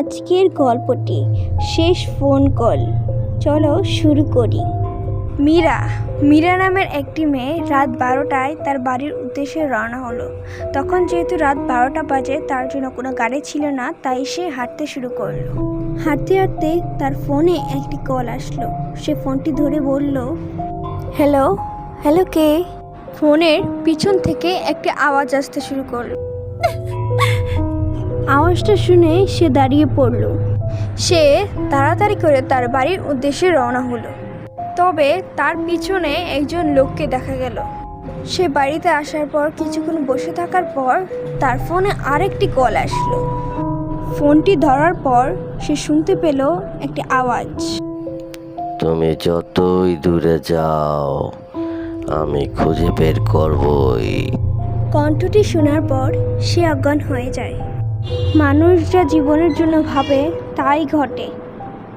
আজকের গল্পটি শেষ ফোন কল। চলো শুরু করি। মীরা নামের একটি মেয়ে রাত 12টায় তার বাড়ির উদ্দেশ্যে রওনা হলো। তখন যেহেতু রাত 12টা বাজে, তার জন্য কোনো গাড়ি ছিল না, তাই সে হাঁটতে শুরু করলো। হাঁটতে হাঁটতে তার ফোনে একটি কল আসলো। সে ফোনটি ধরে বলল, হ্যালো হ্যালো কে? ফোনের পিছন থেকে একটি আওয়াজ আসতে শুরু করলো। আওয়াজটা শুনে সে দাঁড়িয়ে পড়ল। সে তাড়াতাড়ি করে তার বাড়ির উদ্দেশ্যে রওনা হলো। তবে তার পিছনে একজন লোককে দেখা গেল। সে বাড়িতে আসার পর কিছুক্ষণ বসে থাকার পর তার ফোনে আরেকটি কল আসলো। ফোনটি ধরার পর সে শুনতে পেল একটি আওয়াজ, তুমি যতই দূরে যাও আমি খুঁজে বের করবই। কণ্ঠটি শোনার পর সে অজ্ঞান হয়ে যায়। মানুষ যা জীবনের জন্য ভাবে তাই ঘটে।